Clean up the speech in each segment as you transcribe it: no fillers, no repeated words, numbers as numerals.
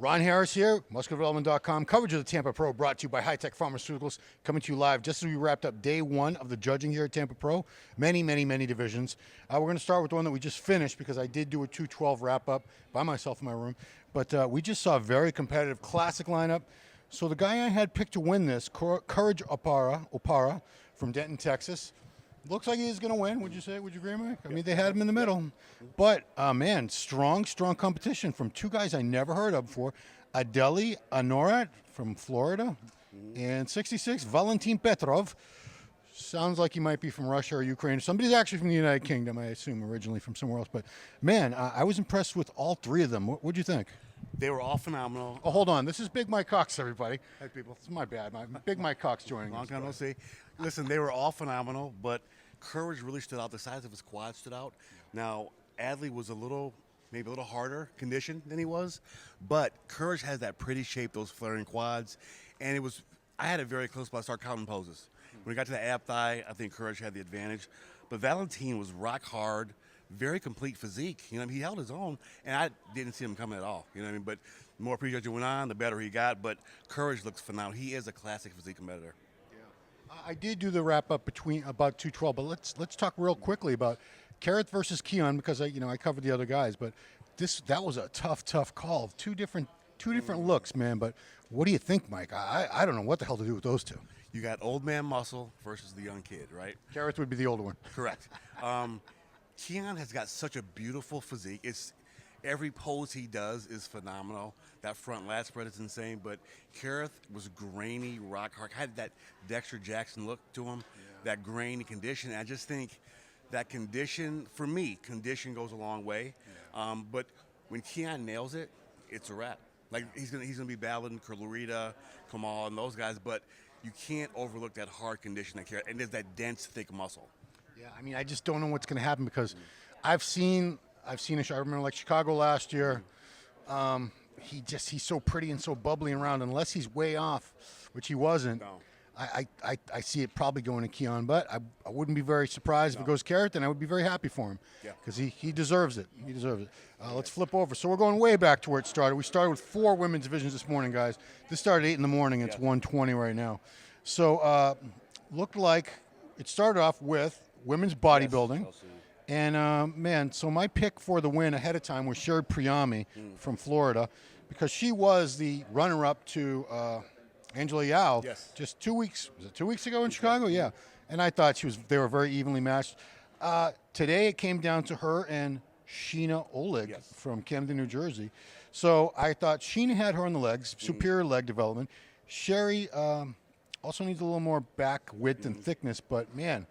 Ron Harris here, musculardevelopment.com. Coverage of the Tampa Pro brought to you by High Tech Pharmaceuticals, coming to you live just as we wrapped up day one of the judging here at Tampa Pro. Many divisions. We're going to start with the one that we just finished because I did do a 212 wrap up by myself in my room. But we just saw a very competitive classic lineup. So the guy I had picked to win this, Courage Opara from Denton, Texas. Looks like he's going to win. Would you say? Would you agree, Mike? I mean, they had him in the middle. But, man, strong competition from two guys I never heard of before. Adeli Anorat from Florida and 66, Valentin Petrov. Sounds like he might be from Russia or Ukraine. Somebody's actually from the United Kingdom, I assume, originally from somewhere else. But, man, I was impressed with all three of them. What'd you think? They were all phenomenal. Oh, hold on. This is Big Mike Cox, everybody. Hey, people. It's my bad. Big Mike Cox joining us. Long time no see. Listen, they were all phenomenal, but Courage really stood out. The size of his quad stood out. Now, Adley was maybe a little harder conditioned than he was, but Courage has that pretty shape, those flaring quads, and I had it very close, but I started counting poses. When we got to the ab thigh, I think Courage had the advantage, but Valentin was rock hard, very complete physique. You know, he held his own, and I didn't see him coming at all. You know what I mean? But the more prejudging went on, the better he got. But Courage looks phenomenal. He is a classic physique competitor. I did do the wrap up between about 212, but let's talk real quickly about Carrot versus Keon because I covered the other guys, but that was a tough call. Two different looks, man. But what do you think, Mike? I don't know what the hell to do with those two. You got old man muscle versus the young kid, right? Carrot would be the older one. Correct. Keon has got such a beautiful physique. Every pose he does is phenomenal. That front lat spread is insane, but Kareth was grainy, rock hard, had that Dexter Jackson look to him, that grainy condition. And I just think that condition, for me, condition goes a long way. But when Keon nails it, it's a wrap. Like he's gonna be battling Kurlarita, Kamal, and those guys, but you can't overlook that hard condition that Kareth, and there's that dense, thick muscle. Yeah, I mean, I just don't know what's going to happen because I've seen I remember like Chicago last year. He's so pretty and so bubbly around. Unless he's way off, which he wasn't. No. I see it probably going to Keon, but I wouldn't be very surprised if it goes Carrot, then I would be very happy for him because he deserves it. He deserves it. Let's flip over. So we're going way back to where it started. We started with 4 women's divisions this morning, guys. This started at 8 in the morning. It's 1:20 right now. So looked like it started off with women's bodybuilding. Yes, and, man, so my pick for the win ahead of time was Sherry Priyami from Florida because she was the runner-up to Angela Yao just 2 weeks. Was it 2 weeks ago in Chicago? Yeah. And I thought they were very evenly matched. Today it came down to her and Sheena Oleg from Camden, New Jersey. So I thought Sheena had her on the legs, superior leg development. Sherry also needs a little more back width and thickness, but, man,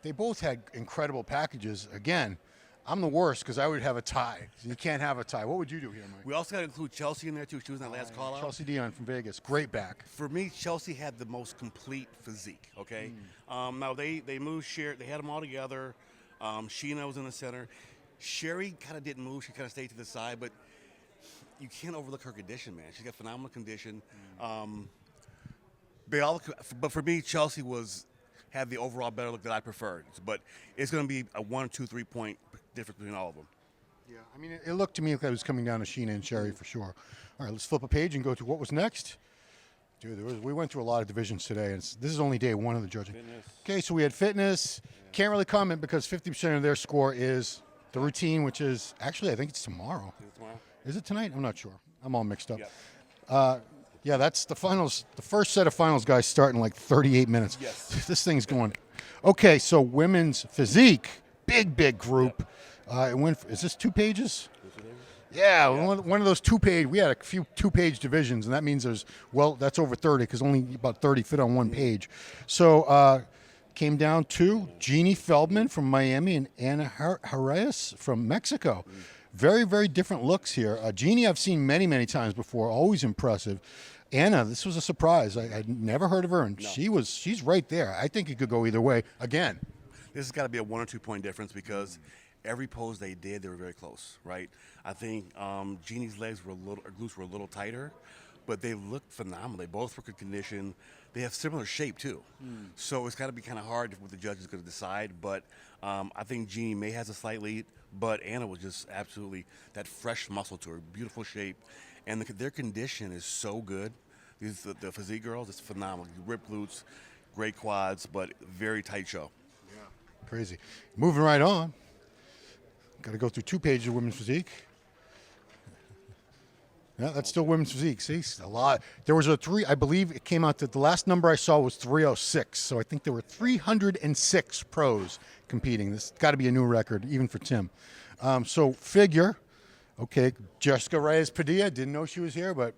they both had incredible packages. Again, I'm the worst because I would have a tie. You can't have a tie. What would you do here, Mike? We also got to include Chelsea in there, too. She was in that last call-out. Chelsea Dion from Vegas. Great back. For me, Chelsea had the most complete physique, okay? Now, they moved Sherry. They had them all together. Sheena was in the center. Sherry kind of didn't move. She kind of stayed to the side, but you can't overlook her condition, man. She's got phenomenal condition. But for me, Chelsea had the overall better look that I preferred. But it's going to be a 1, 2, 3 point difference between all of them. Yeah, I mean, it looked to me like it was coming down to Sheena and Sherry for sure. All right, let's flip a page and go to what was next. Dude, we went through a lot of divisions today, and this is only day 1 of the judging. Fitness. Okay, so we had fitness. Can't really comment because 50% of their score is the routine, which is actually, I think it's tomorrow. Is it tomorrow? Is it tonight? I'm not sure. I'm all mixed up. Yeah, that's the finals. The first set of finals guys start in like 38 minutes. Yes. This thing's going. Okay, so women's physique, big group. Is this 2 pages? Yeah, one of those 2-page. We had a few 2-page divisions, and that means that's over 30 because only about 30 fit on 1 page. So came down to Jeannie Feldman from Miami and Anna Reyes from Mexico. Very different looks here. Jeannie I've seen many times before, always impressive. Anna, this was a surprise. I'd never heard of her, and she's right there. I think it could go either way. Again, this has got to be a 1 or 2 point difference because every pose they did, they were very close, right? I think Jeannie's legs were glutes were a little tighter, but they looked phenomenal. They both were good condition. They have similar shape too, so it's got to be kind of hard what the judge is going to decide. But I think Jeannie may has a slight lead, but Anna was just absolutely that fresh muscle to her, beautiful shape, and their condition is so good. The physique girls, it's phenomenal. Ripped glutes, great quads, but very tight show. Crazy. Moving right on. Got to go through 2 pages of women's physique. Yeah, that's still women's physique. See, a lot. There was I believe it came out that the last number I saw was 306. So I think there were 306 pros competing. This got to be a new record, even for Tim. So figure, okay, Jessica Reyes Padilla, didn't know she was here, but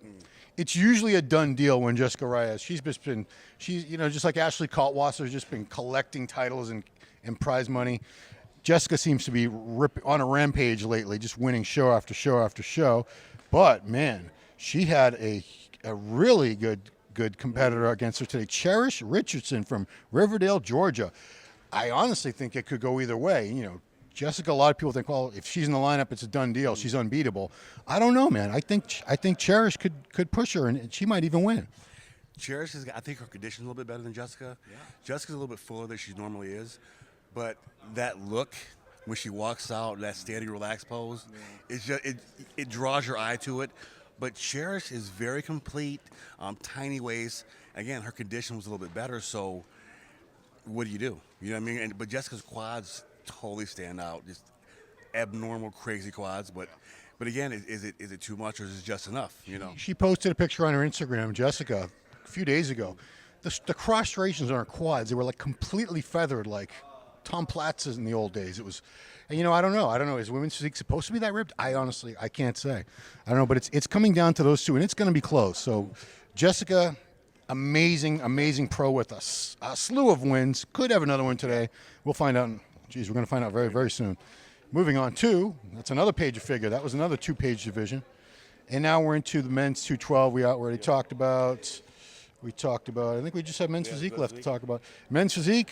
it's usually a done deal when Jessica Reyes, she's just like Ashley Kaltwasser's just been collecting titles and prize money. Jessica seems to be on a rampage lately, just winning show after show after show. But man, she had a really good competitor against her today. Cherish Richardson from Riverdale, Georgia. I honestly think it could go either way. You know, Jessica, a lot of people think, well, if she's in the lineup, it's a done deal. She's unbeatable. I don't know, man. I think Cherish could push her, and she might even win. Cherish I think her condition's a little bit better than Jessica. Yeah. Jessica's a little bit fuller than she normally is, but that look when she walks out, that standing relaxed pose, it's just it draws your eye to it. But Cherish is very complete, tiny waist. Again, her condition was a little bit better, so what do? You know what I mean? But Jessica's quads totally stand out, just abnormal, crazy quads. But again, is it too much or is it just enough? You know. She posted a picture on her Instagram, Jessica, a few days ago. The cross striations on her quads, they were like completely feathered, like Tom Platz's in the old days. It was, and I don't know. Is women's physique supposed to be that ripped? I can't say. I don't know, but it's coming down to those two, and it's going to be close. So, Jessica, amazing pro with us. A slew of wins. Could have another one today. We'll find out. Geez, we're going to find out very, very soon. Moving on to, that's another page of figure. That was another 2-page division. And now we're into the men's 212 we already talked about. I think we just have men's physique left to talk about. Men's physique,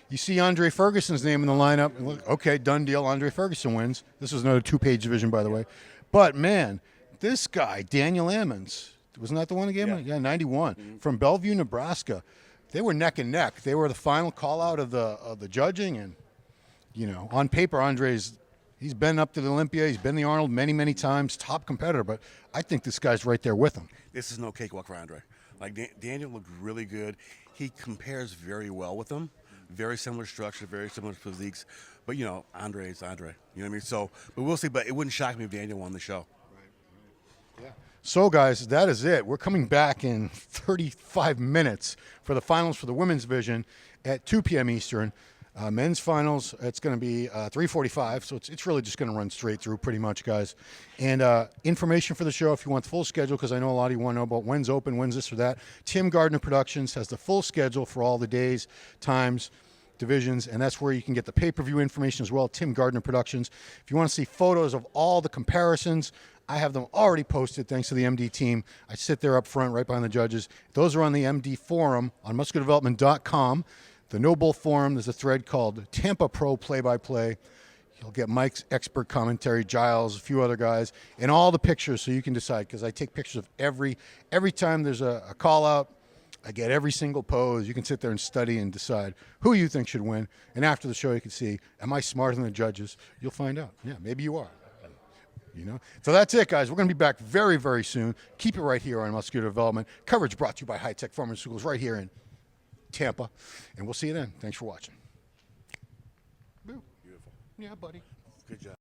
you see Andre Ferguson's name in the lineup. And look, okay, done deal. Andre Ferguson wins. This was another 2-page division, by the way. But, man, this guy, Daniel Ammons, wasn't that the one that gave him? Yeah, 91. From Bellevue, Nebraska. They were neck and neck. They were the final call-out of the judging. And, on paper, he's been up to the Olympia. He's been the Arnold many times, top competitor. But I think this guy's right there with him. This is no cakewalk for Andre. Like, Daniel looked really good. He compares very well with him. Very similar structure, very similar physiques. But, Andre is Andre. You know what I mean? So, but we'll see. But it wouldn't shock me if Daniel won the show. Right. Yeah. So, guys, that is it. We're coming back in 35 minutes for the finals for the women's division at 2 p.m. Eastern. Men's finals, it's going to be 3:45, so it's really just going to run straight through pretty much, guys. And information for the show, if you want the full schedule, because I know a lot of you want to know about when's open, when's this or that. Tim Gardner Productions has the full schedule for all the days, times, divisions, and that's where you can get the pay-per-view information as well, Tim Gardner Productions. If you want to see photos of all the comparisons, I have them already posted thanks to the MD team. I sit there up front right behind the judges. Those are on the MD forum on musculardevelopment.com. The No Bull Forum, there's a thread called Tampa Pro Play-by-Play. You'll get Mike's expert commentary, Giles, a few other guys, and all the pictures so you can decide, because I take pictures of every time there's a call-out. I get every single pose. You can sit there and study and decide who you think should win. And after the show, you can see, am I smarter than the judges? You'll find out. Yeah, maybe you are. So that's it, guys. We're going to be back very, very soon. Keep it right here on Muscular Development. Coverage brought to you by High Tech Pharmaceuticals right here in Tampa, and we'll see you then. Thanks for watching. Beautiful. Yeah, buddy. Good job.